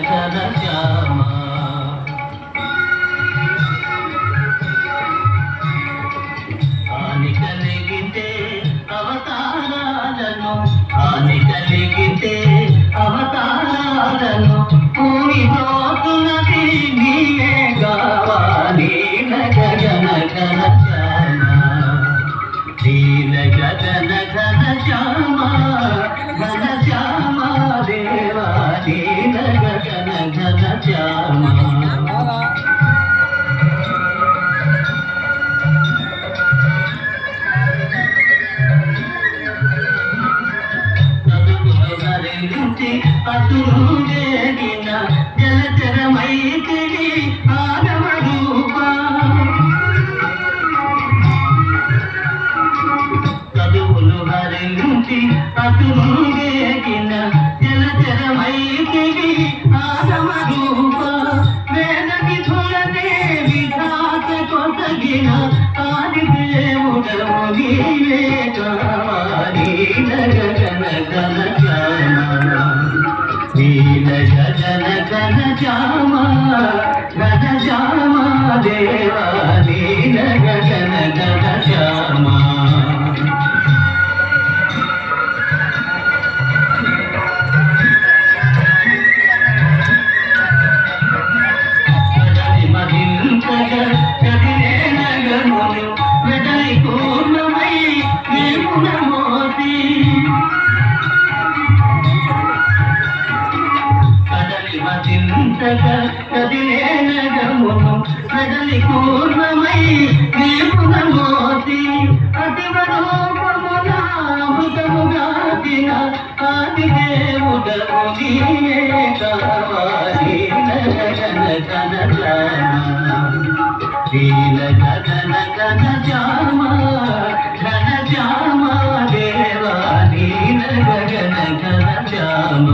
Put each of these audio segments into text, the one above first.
ఘనశ్యామ హాని కలిగితే అవతారాలను హాని కలిగితే అవతారాలను భూమి దోతున్నది నీవే గావాలి గగన ఘనశ్యామ నీల గగన ఘనశ్యామ ఘనశ్యామ దేవా నీల గగన ఘనశ్యామ అతురుగిన జలచరమైతిరి ఆనవ రూప చదువులు హరించి అతురుగిన జలచరమైతిరి ఆనవ రూప వేద విధులనే విధాత కొసగిన ఆది దేవుడము నీవే కావాలి గగన ఘనశ్యామ నీల గగన ఘనశ్యామ ఘనశ్యామ దేవా నీల గగన ఘనశ్యామ కదిలే నగములు వెడలి పూర్ణమై నీవు నమోసి కదిలే నగమును కదలి పూర్ణమై నీవు నమోసి అతివరూపమున అమృతముగాచిన ఆది దేవుడము నీవే కావాలి గగన ఘనశ్యామ నీల గగన ఘనశ్యామ ఘనశ్యామ దేవా నీల గగన ఘనశ్యామ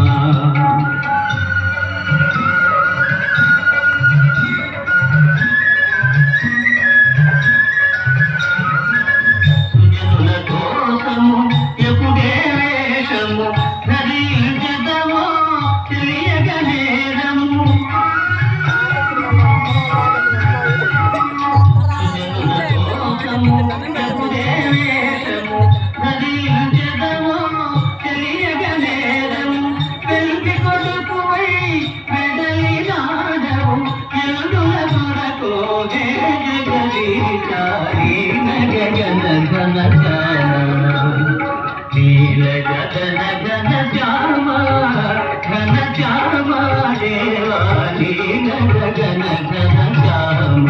నీల గగన ఘనశ్యామ ఘనశ్యామ దేవా నీల గగన ఘనశ్యామ